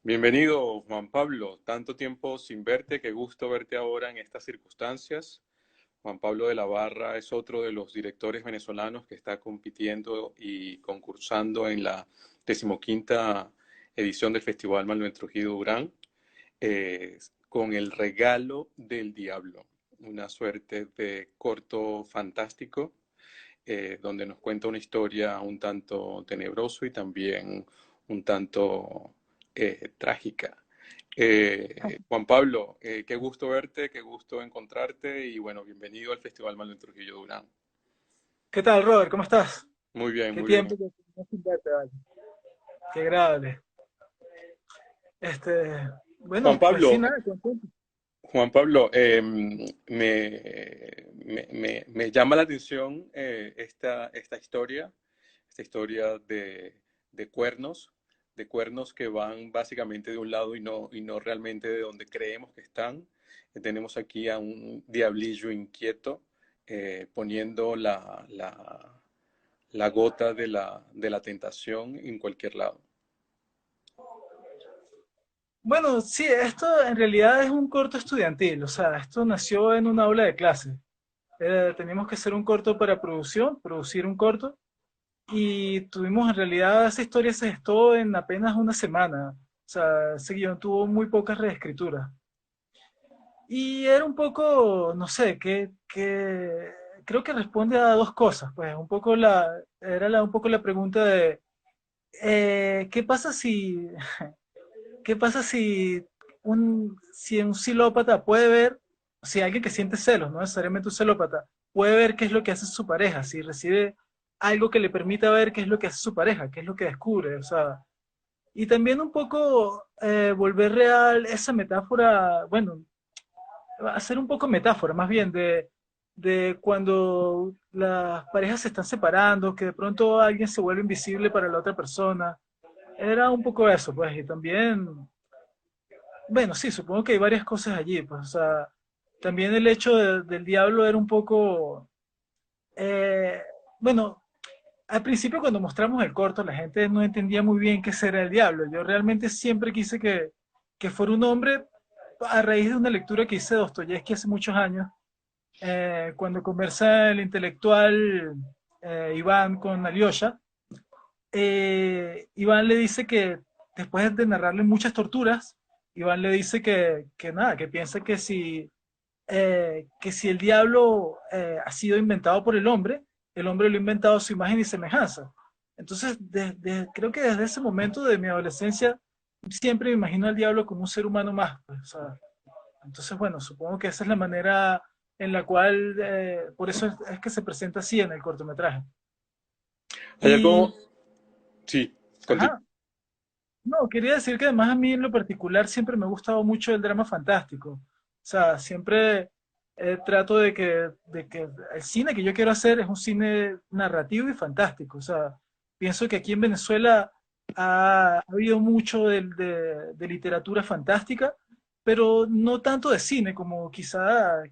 Bienvenido, Juan Pablo. Tanto tiempo sin verte, qué gusto verte ahora en estas circunstancias. Juan Pablo de la Barra es otro de los directores venezolanos que está compitiendo y concursando en la 15ª edición del Festival Manuel Trujillo Durán, eh, con El Regalo del Diablo, una suerte de corto fantástico donde nos cuenta una historia un tanto tenebroso y también un tanto trágica. Juan Pablo, qué gusto verte, qué gusto encontrarte y bueno, bienvenido al Festival Manuel Trujillo Durán. ¿Qué tal, Robert? ¿Cómo estás? Muy bien, Qué muy bien. tiempo que no sin verte, vale. Qué agradable. Juan Pues sí, Pablo, nada, contento. Juan Pablo, me llama la atención esta historia de cuernos que van básicamente de un lado y no realmente de donde creemos que están. Tenemos aquí a un diablillo inquieto poniendo la gota de de la tentación en cualquier lado. Bueno, sí, esto en realidad es un corto estudiantil, o sea, esto nació en una aula de clase. Teníamos que hacer un corto para producir un corto, y tuvimos en realidad esa historia se gestó en apenas una semana. O sea, ese guión tuvo muy pocas reescrituras. Y era un poco, no sé, creo que responde a dos cosas, pues un poco un poco la pregunta de ¿qué pasa si, qué pasa si un silópata puede ver, si alguien que siente celos, no necesariamente un celópata, puede ver qué es lo que hace su pareja, si recibe algo que le permita ver qué es lo que hace su pareja, qué es lo que descubre, o sea, y también un poco volver real esa metáfora, bueno, hacer un poco metáfora, más bien, de cuando las parejas se están separando, que de pronto alguien se vuelve invisible para la otra persona. Era un poco eso, pues, y también, bueno, sí, supongo que hay varias cosas allí, pues, o sea, también el hecho del diablo era un poco, eh, bueno, al principio cuando mostramos el corto la gente no entendía muy bien qué era el diablo. Yo realmente siempre quise que fuera un hombre a raíz de una lectura que hice de Dostoyevsky hace muchos años, cuando conversa el intelectual Iván con Alyosha. Iván le dice que después de narrarle muchas torturas, Iván le dice que nada, que piensa que si el diablo ha sido inventado por el hombre lo ha inventado a su imagen y semejanza. Entonces, creo que desde ese momento de mi adolescencia, siempre me imagino al diablo como un ser humano más, pues, o sea, entonces, bueno, supongo que esa es la manera en la cual, por eso es que se presenta así en el cortometraje. ¿Hay algo? Y, Sí, continúa. ajá, no, quería decir que además a mí en lo particular siempre me ha gustado mucho el drama fantástico. O sea, siempre trato de que el cine que yo quiero hacer es un cine narrativo y fantástico. O sea, pienso que aquí en Venezuela ha habido mucho de literatura fantástica, pero no tanto de cine como quizá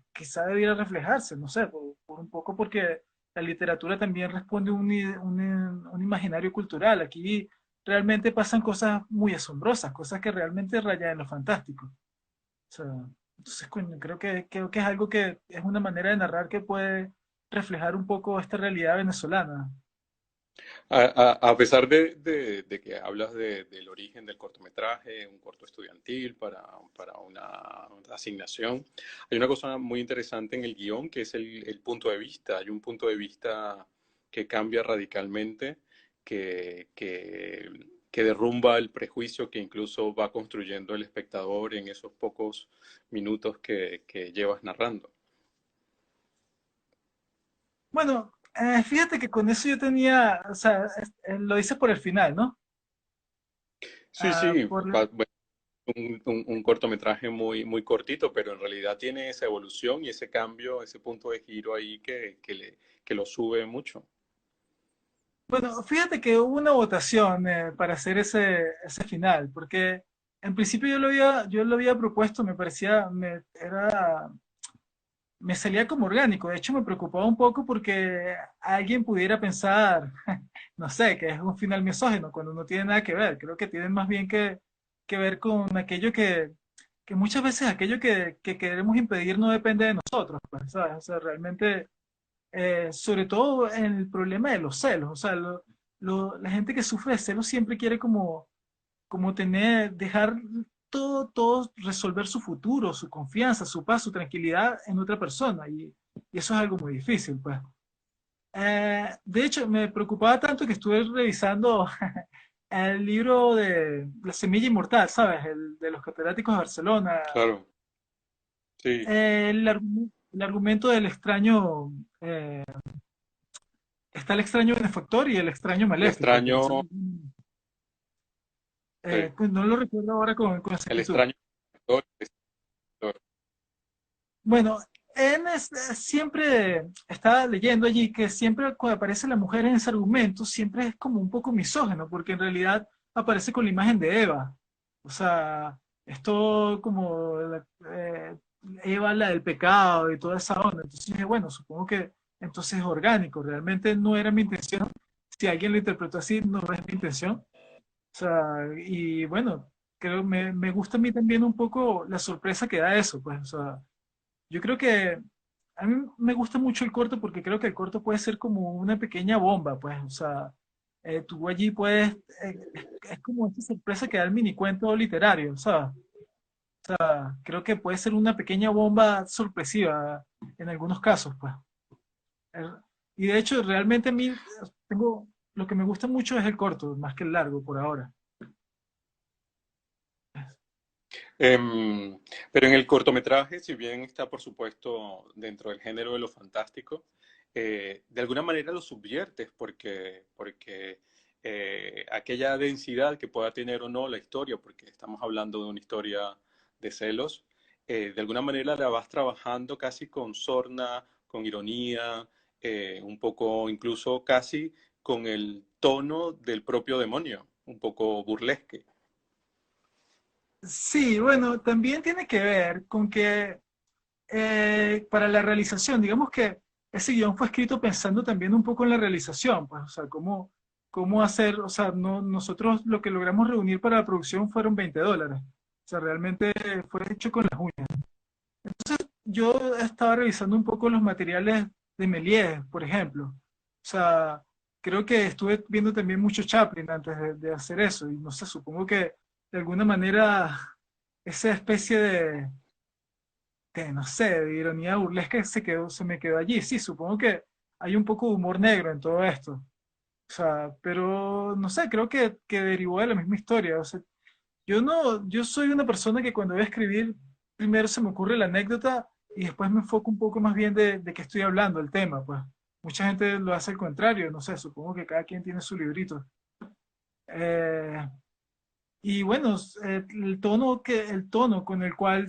debiera reflejarse, no sé, por un poco porque la literatura también responde a un imaginario cultural. Aquí realmente pasan cosas muy asombrosas, cosas que realmente rayan en lo fantástico. O sea, entonces, coño, creo que es algo que es una manera de narrar que puede reflejar un poco esta realidad venezolana. A pesar de que hablas del origen del cortometraje, un corto estudiantil para una asignación, hay una cosa muy interesante en el guión que es el punto de vista. Hay un punto de vista que cambia radicalmente, que derrumba el prejuicio que incluso va construyendo el espectador en esos pocos minutos que llevas narrando. Bueno, fíjate que con eso yo tenía, o sea, lo hice por el final, ¿no? Sí, Ah, sí, un cortometraje muy cortito, pero en realidad tiene esa evolución y ese cambio, ese punto de giro ahí que lo sube mucho. bueno, fíjate que hubo una votación para hacer ese final, porque en principio yo lo había propuesto, me parecía, me salía como orgánico. De hecho, me preocupaba un poco porque alguien pudiera pensar, no sé, que es un final misógino, cuando no tiene nada que ver. Creo que tienen más bien que ver con aquello que muchas veces aquello que queremos impedir no depende de nosotros, pues, ¿sabes? O sea, realmente, sobre todo en el problema de los celos, o sea, la gente que sufre de celos siempre quiere como dejar todo, resolver su futuro, su confianza, su paz, su tranquilidad en otra persona, y eso es algo muy difícil, pues. De hecho, me preocupaba tanto que estuve revisando el libro de La Semilla Inmortal, ¿sabes? El de los catedráticos de Barcelona. Claro, sí. El argumento del extraño, eh, está el extraño benefactor y el extraño El maléfico, que extraño, sí, pues no lo recuerdo ahora con el exactitud. extraño. Bueno, siempre estaba leyendo allí que siempre cuando aparece la mujer en ese argumento, siempre es como un poco misógeno, porque en realidad aparece con la imagen de Eva. O sea, esto como Eva, la del pecado y toda esa onda. Entonces dije, bueno, supongo que entonces es orgánico. Realmente no era mi intención. Si alguien lo interpretó así, no es mi intención. O sea, y bueno, creo me gusta a mí también un poco la sorpresa que da eso, pues, o sea, yo creo que a mí me gusta mucho el corto porque creo que el corto puede ser como una pequeña bomba, pues, o sea, tú allí puedes, es como esa sorpresa que da el minicuento literario, ¿sabes? Creo que puede ser una pequeña bomba sorpresiva en algunos casos, pues. Eh, Y de hecho, realmente a mí lo que me gusta mucho es el corto, más que el largo por ahora. Pero en el cortometraje, si bien está por supuesto dentro del género de lo fantástico, de alguna manera lo subviertes porque aquella densidad que pueda tener o no la historia, porque estamos hablando de una historia de celos, de alguna manera la vas trabajando casi con sorna, con ironía, un poco incluso casi con el tono del propio demonio, un poco burlesque. Sí, bueno, también tiene que ver con que para la realización, digamos que ese guión fue escrito pensando también un poco en la realización, pues, o sea, cómo hacer, o sea, no, nosotros lo que logramos reunir para la producción fueron $20. O sea, realmente fue hecho con las uñas. Yo estaba revisando un poco los materiales de Méliès, por ejemplo. O sea, creo que estuve viendo también mucho Chaplin antes de hacer eso, y no sé, supongo que de alguna manera esa especie no sé, de ironía burlesca se me quedó allí. Sí, supongo que hay un poco de humor negro en todo esto. O sea, pero no sé, creo que derivó de la misma historia. O sea, yo soy una persona que cuando voy a escribir, primero se me ocurre la anécdota y después me enfoco un poco más bien de qué estoy hablando, el tema, pues. Mucha gente lo hace al contrario, no sé, supongo que cada quien tiene su librito. Eh, y bueno, el tono con el cual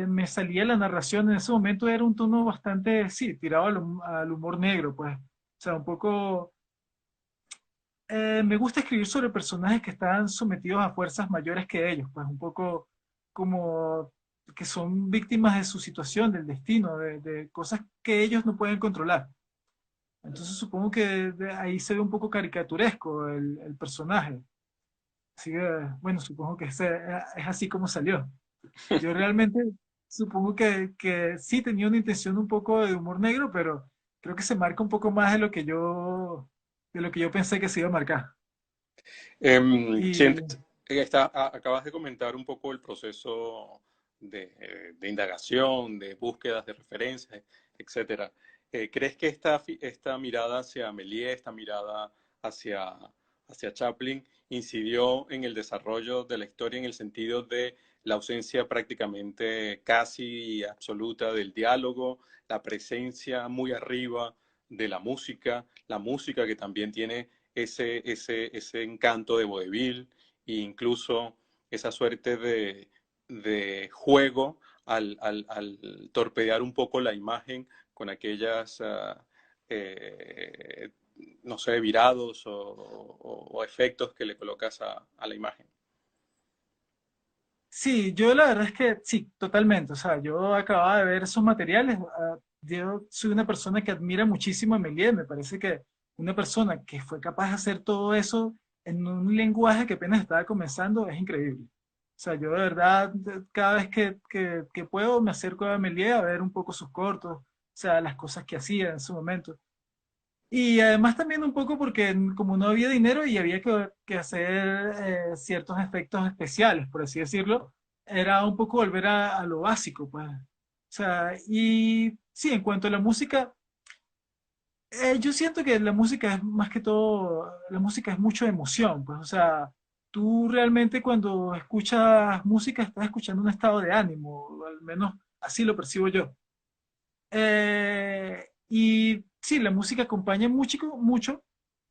me salía la narración en ese momento era un tono bastante, sí, tirado al humor negro, pues. O sea, un poco... me gusta escribir sobre personajes que están sometidos a fuerzas mayores que ellos, pues un poco como que son víctimas de su situación, del destino, de cosas que ellos no pueden controlar. Entonces supongo que de ahí se ve un poco caricaturesco el personaje. Así que, bueno, supongo que es así como salió. Yo realmente supongo que sí tenía una intención un poco de humor negro, pero creo que se marca un poco más de lo que yo pensé que se iba a marcar. Y Sientes, acabas de comentar un poco el proceso de indagación, de búsquedas de referencias, etcétera. ¿Crees que esta mirada hacia Méliès, esta mirada hacia, hacia Chaplin, incidió en el desarrollo de la historia en el sentido de la ausencia prácticamente casi absoluta del diálogo, la presencia muy arriba de la música que también tiene ese encanto de vodevil e incluso esa suerte de juego al torpedear un poco la imagen con aquellas, eh, no sé, virados o efectos que le colocas a la imagen. sí, yo la verdad es que sí, totalmente. O sea, yo acababa de ver esos materiales. Yo soy una persona que admira muchísimo a Méliès. Me parece que una persona que fue capaz de hacer todo eso en un lenguaje que apenas estaba comenzando es increíble. O sea, yo de verdad, cada vez que puedo, me acerco a Melié a ver un poco sus cortos, o sea, las cosas que hacía en su momento. Y además también un poco porque como no había dinero y había que hacer ciertos efectos especiales, por así decirlo, era un poco volver a lo básico, pues. O sea, y sí, en cuanto a la música, yo siento que la música es más que todo, la música es mucho emoción, pues, o sea, tú realmente cuando escuchas música estás escuchando un estado de ánimo, o al menos así lo percibo yo. Y sí, la música acompaña mucho, mucho,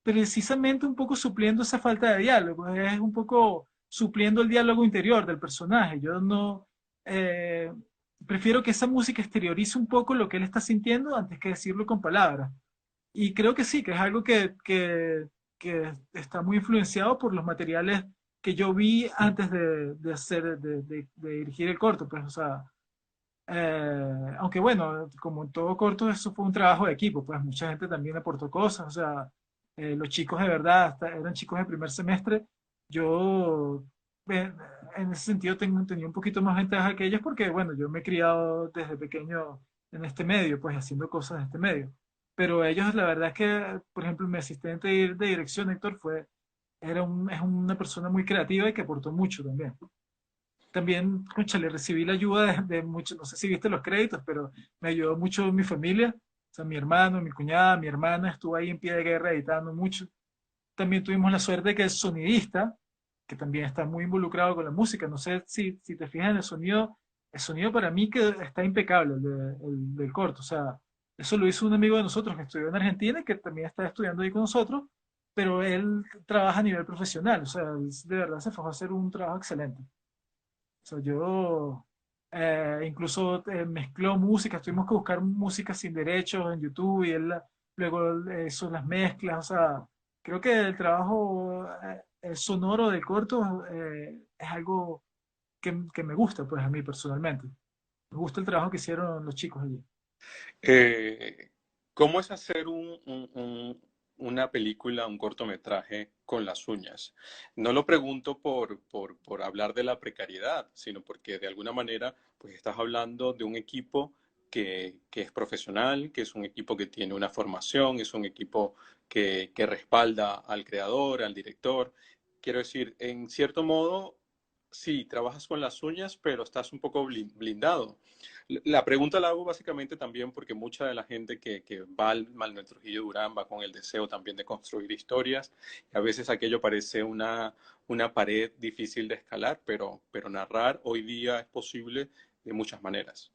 precisamente un poco supliendo esa falta de diálogo, es un poco supliendo el diálogo interior del personaje. Yo no eh, prefiero que esa música exteriorice un poco lo que él está sintiendo antes que decirlo con palabras. Y creo que sí, que es algo que está muy influenciado por los materiales que yo vi antes de hacer, de dirigir el corto, pues, o sea, aunque bueno, como en todo corto, eso fue un trabajo de equipo, pues mucha gente también aportó cosas, o sea, los chicos de verdad eran chicos de primer semestre. Yo, eh, en ese sentido, tenía un poquito más ventaja que ellos porque, bueno, yo me he criado desde pequeño en este medio, pues haciendo cosas en este medio. Pero ellos, la verdad es que, por ejemplo, mi asistente de dirección, Héctor, es una persona muy creativa y que aportó mucho también. También, le recibí la ayuda de muchos, no sé si viste los créditos, pero me ayudó mucho mi familia, o sea, mi hermano, mi cuñada, mi hermana estuvo ahí en pie de guerra editando mucho. También tuvimos la suerte de que el sonidista, que también está muy involucrado con la música, no sé si te fijas en el sonido para mí que está impecable, el del corto, o sea, eso lo hizo un amigo de nosotros que estudió en Argentina y que también está estudiando ahí con nosotros, pero él trabaja a nivel profesional, o sea, él de verdad se fue a hacer un trabajo excelente. O sea, yo incluso mezcló música, tuvimos que buscar música sin derechos en YouTube y él luego hizo las mezclas. O sea, creo que el trabajo el sonoro del corto es algo que me gusta, pues a mí personalmente. Me gusta el trabajo que hicieron los chicos allí. Eh, ¿Cómo es hacer una película, un cortometraje con las uñas? No lo pregunto por hablar de la precariedad, sino porque de alguna manera pues estás hablando de un equipo que es profesional, que es un equipo que tiene una formación, es un equipo que respalda al creador, al director. Quiero decir, en cierto modo, sí, trabajas con las uñas, pero estás un poco blindado. La pregunta la hago básicamente también porque mucha de la gente que va al Manuel Trujillo Durán va con el deseo también de construir historias. Y a veces aquello parece una pared difícil de escalar, pero narrar hoy día es posible de muchas maneras.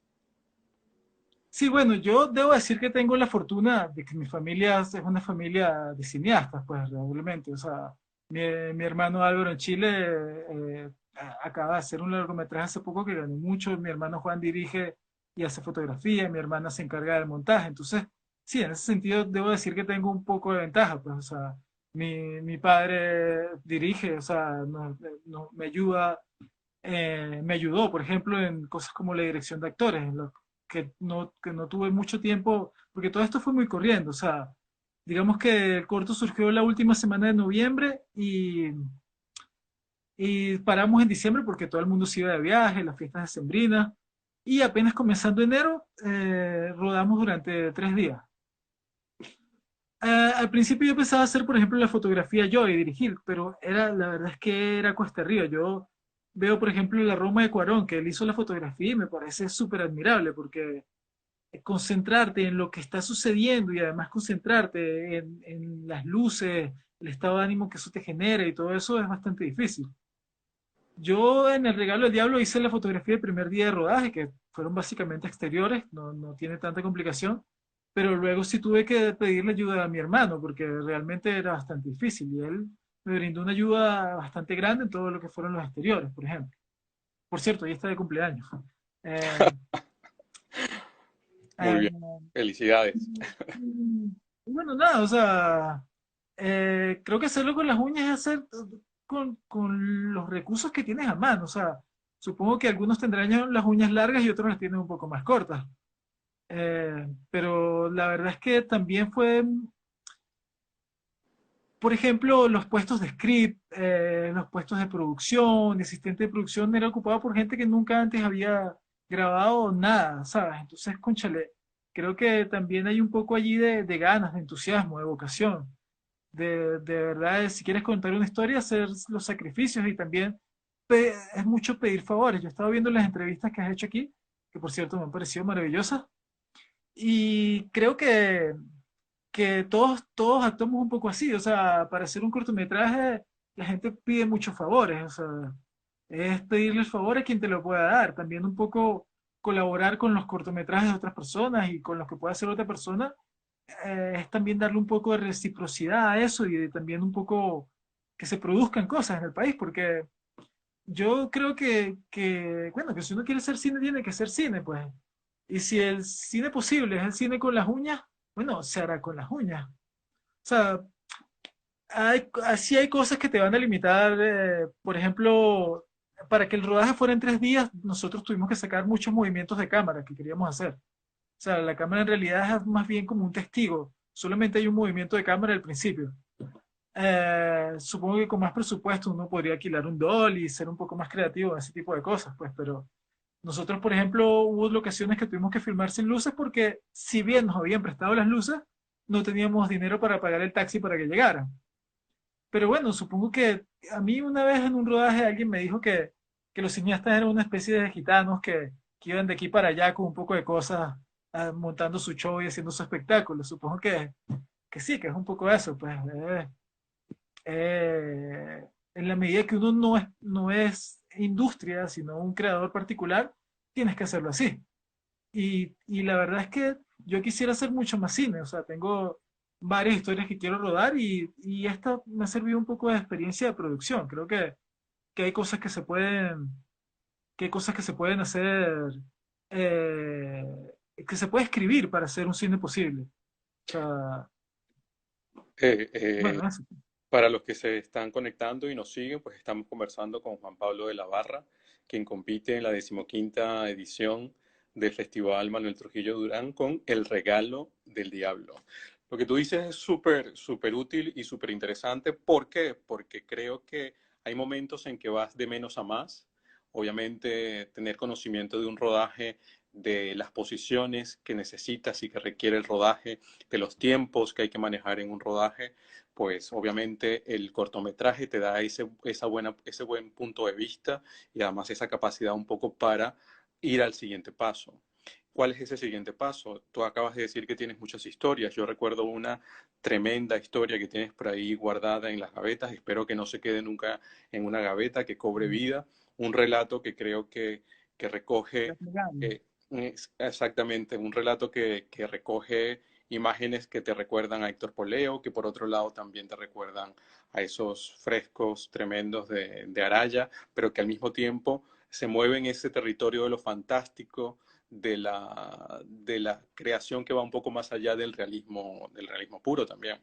Sí, bueno, yo debo decir que tengo la fortuna de que mi familia es una familia de cineastas, pues realmente. O sea, mi hermano Álvaro en Chile acaba de hacer un largometraje hace poco que ganó mucho. Mi hermano Juan dirige y hace fotografía, mi hermana se encarga del montaje. Entonces, sí, en ese sentido debo decir que tengo un poco de ventaja, pues, o sea, mi padre dirige, o sea, me ayuda me ayudó, por ejemplo, en cosas como la dirección de actores, en lo que no tuve mucho tiempo, porque todo esto fue muy corriendo, o sea, digamos que el corto surgió la última semana de noviembre y paramos en diciembre porque todo el mundo se iba de viaje, las fiestas decembrinas, y apenas comenzando enero, rodamos durante 3 días. Al principio yo pensaba hacer, por ejemplo, la fotografía yo y dirigir, pero la verdad es que era cuesta arriba. Yo veo, por ejemplo, la Roma de Cuarón, que él hizo la fotografía y me parece súper admirable, porque concentrarte en lo que está sucediendo y además concentrarte en las luces, el estado de ánimo que eso te genera y todo eso es bastante difícil. Yo en El Regalo del Diablo hice la fotografía del primer día de rodaje, que fueron básicamente exteriores, no tiene tanta complicación, pero luego sí tuve que pedirle ayuda a mi hermano, porque realmente era bastante difícil y él me brindó una ayuda bastante grande en todo lo que fueron los exteriores, por ejemplo. Por cierto, ahí está de cumpleaños. Eh, Muy eh, bien, felicidades. bueno, nada, o sea, creo que hacerlo con las uñas es hacer con los recursos que tienes a mano. O sea, supongo que algunos tendrán las uñas largas y otros las tienen un poco más cortas. Pero la verdad es que también fue, por ejemplo, los puestos de script, los puestos de producción, de asistente de producción, era ocupado por gente que nunca antes había grabado nada, ¿sabes? Entonces, cónchale, creo que también hay un poco allí de ganas, de entusiasmo, de vocación, de verdad, si quieres contar una historia, hacer los sacrificios y también es mucho pedir favores. Yo estaba viendo las entrevistas que has hecho aquí, que por cierto me han parecido maravillosas, y creo que todos actuamos un poco así, o sea, para hacer un cortometraje la gente pide muchos favores, o sea, es pedirle el favor a quien te lo pueda dar, también un poco colaborar con los cortometrajes de otras personas y con los que pueda hacer otra persona, es también darle un poco de reciprocidad a eso y también un poco que se produzcan cosas en el país, porque yo creo bueno, que si uno quiere hacer cine, tiene que hacer cine, pues. Y si el cine posible es el cine con las uñas, bueno, se hará con las uñas. O sea, así hay cosas que te van a limitar. Por ejemplo, para que el rodaje fuera en 3 días, nosotros tuvimos que sacar muchos movimientos de cámara que queríamos hacer. O sea, la cámara en realidad es más bien como un testigo. Solamente hay un movimiento de cámara al principio. Supongo que con más presupuesto uno podría alquilar un dolly y ser un poco más creativo en ese tipo de cosas, pues, pero nosotros, por ejemplo, hubo locaciones que tuvimos que filmar sin luces porque si bien nos habían prestado las luces, no teníamos dinero para pagar el taxi para que llegaran. Pero bueno, supongo que a mí una vez en un rodaje alguien me dijo que los cineastas eran una especie de gitanos que iban de aquí para allá con un poco de cosas, montando su show y haciendo su espectáculo. Supongo que sí, que es un poco eso, pues. En la medida que uno no es industria, sino un creador particular, tienes que hacerlo así. Y la verdad es que yo quisiera hacer mucho más cine, o sea, tengo varias historias que quiero rodar y esta me ha servido un poco de experiencia de producción. Creo que hay cosas que se pueden hacer, eh, que se puede escribir para hacer un cine posible. O sea, Eh, eh, bueno, eso. para los que se están conectando y nos siguen, pues estamos conversando con Juan Pablo de la Barra, quien compite en la 15ª edición del Festival Manuel Trujillo Durán con El Regalo del Diablo. Lo que tú dices es súper, súper útil y súper interesante. ¿Por qué? Porque creo que hay momentos en que vas de menos a más. Obviamente, tener conocimiento de un rodaje, de las posiciones que necesitas y que requiere el rodaje, de los tiempos que hay que manejar en un rodaje, pues obviamente el cortometraje te da ese buen punto de vista y además esa capacidad un poco para ir al siguiente paso. ¿Cuál es ese siguiente paso? Tú acabas de decir que tienes muchas historias. Yo recuerdo una tremenda historia que tienes por ahí guardada en las gavetas. Espero que no se quede nunca en una gaveta, que cobre vida. Un relato que creo que recoge, exactamente, un relato que recoge imágenes que te recuerdan a Héctor Poleo, que por otro lado también te recuerdan a esos frescos tremendos de Araya, pero que al mismo tiempo se mueve en ese territorio de lo fantástico, de la creación que va un poco más allá del realismo puro también.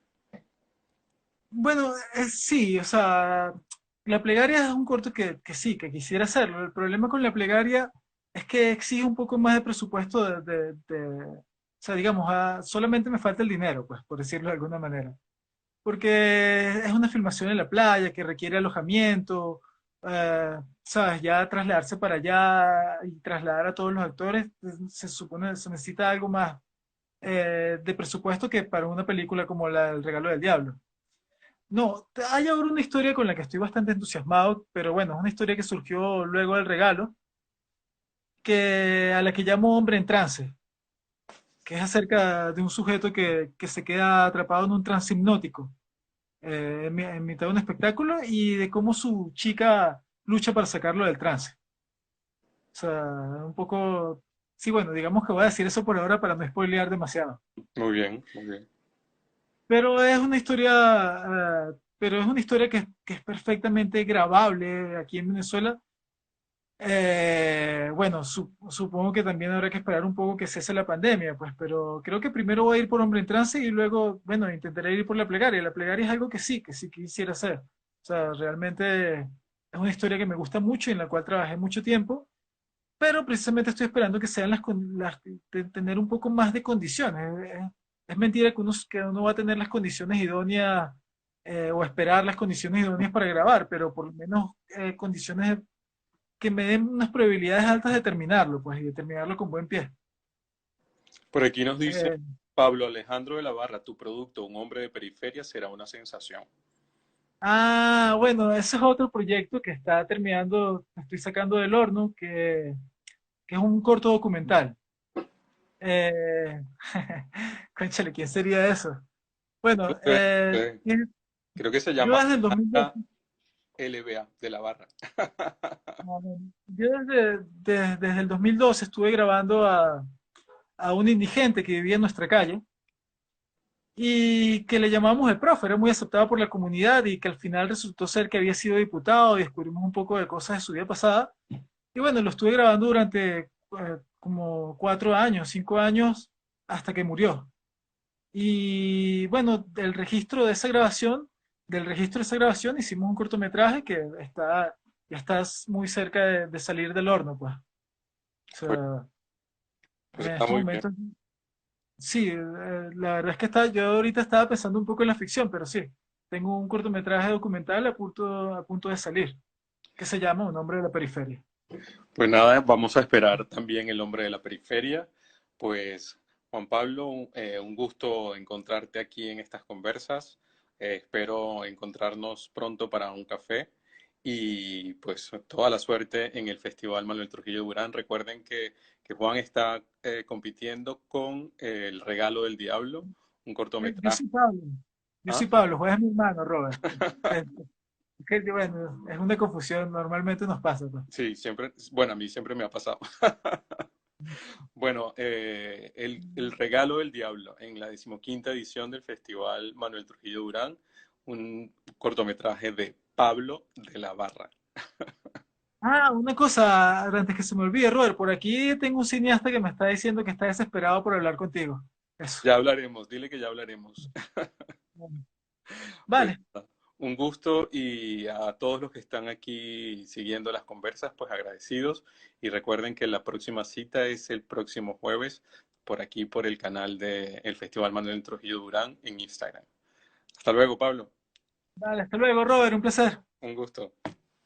Bueno, sí, o sea, la plegaria es un corto que sí, que quisiera hacerlo. El problema con la plegaria es que exige un poco más de presupuesto o sea, digamos, solamente me falta el dinero, pues, por decirlo de alguna manera. Porque es una filmación en la playa que requiere alojamiento, sabes, ya trasladarse para allá y trasladar a todos los actores, se supone, se necesita algo más de presupuesto que para una película como El Regalo del Diablo. No, hay ahora una historia con la que estoy bastante entusiasmado, pero bueno, es una historia que surgió luego del regalo, a la que llamo Hombre en Trance, que es acerca de un sujeto que se queda atrapado en un trance hipnótico en mitad de un espectáculo y de cómo su chica lucha para sacarlo del trance. O sea, un poco. Sí, bueno, digamos que voy a decir eso por ahora para no spoilear demasiado. Muy bien, muy bien. Pero es una historia que es perfectamente grabable aquí en Venezuela. Bueno, supongo que también habrá que esperar un poco que cese la pandemia, pues, pero creo que primero voy a ir por Hombre en Trance y luego, bueno, intentaré ir por la plegaria. La plegaria es algo que sí quisiera hacer. O sea, realmente es una historia que me gusta mucho y en la cual trabajé mucho tiempo, pero precisamente estoy esperando que sean tener un poco más de condiciones. Es mentira que uno va a tener las condiciones idóneas o esperar las condiciones idóneas para grabar, pero por lo menos condiciones que me den unas probabilidades altas de terminarlo, pues, y de terminarlo con buen pie. Por aquí nos dice Eh, Pablo Alejandro de la Barra, tu producto, un hombre de periferia, será una sensación. bueno, ese es otro proyecto que está terminando, estoy sacando del horno, que es un corto documental. Eh, Cónchale, ¿quién sería eso? Bueno, Eh, Creo que se yo llama desde el 2012, LBA de la Barra. yo desde el 2012 estuve grabando a un indigente que vivía en nuestra calle y que le llamamos el profe, era muy aceptado por la comunidad y que al final resultó ser que había sido diputado y descubrimos un poco de cosas de su vida pasada. Y bueno, lo estuve grabando durante como 4 años, 5 años, hasta que murió. Y bueno, del registro de esa grabación hicimos un cortometraje que ya está muy cerca de salir del horno, pues. O Pues, sea, pues en está estos muy bien. momentos, sí, la verdad es que yo ahorita estaba pensando un poco en la ficción, pero sí, tengo un cortometraje documental a punto de salir, que se llama Un hombre de la periferia. Pues nada, vamos a esperar también El hombre de la periferia. Pues Juan Pablo, un gusto encontrarte aquí en estas conversas. Espero encontrarnos pronto para un café y pues toda la suerte en el Festival Manuel Trujillo Durán. Recuerden que Juan está compitiendo con El Regalo del Diablo, un Yo cortometraje. soy Pablo, yo ¿Ah? soy Pablo, Juan es mi hermano, Robert. Eh, bueno, es una confusión, normalmente nos pasa, pues. Sí, siempre, bueno, a mí siempre me ha pasado. Bueno, el regalo del diablo en la 15ª edición del Festival Manuel Trujillo Durán, un cortometraje de Pablo de la Barra. Una cosa, antes que se me olvide, Robert, por aquí tengo un cineasta que me está diciendo que está desesperado por hablar contigo. Eso. Ya hablaremos, dile que ya hablaremos. Pues Vale, nada, un gusto y a todos los que están aquí siguiendo las conversas, pues agradecidos y recuerden que la próxima cita es el próximo jueves por aquí por el canal del Festival Manuel Trujillo Durán en Instagram. Hasta luego, Pablo. vale, hasta luego, Robert, un placer. Un gusto.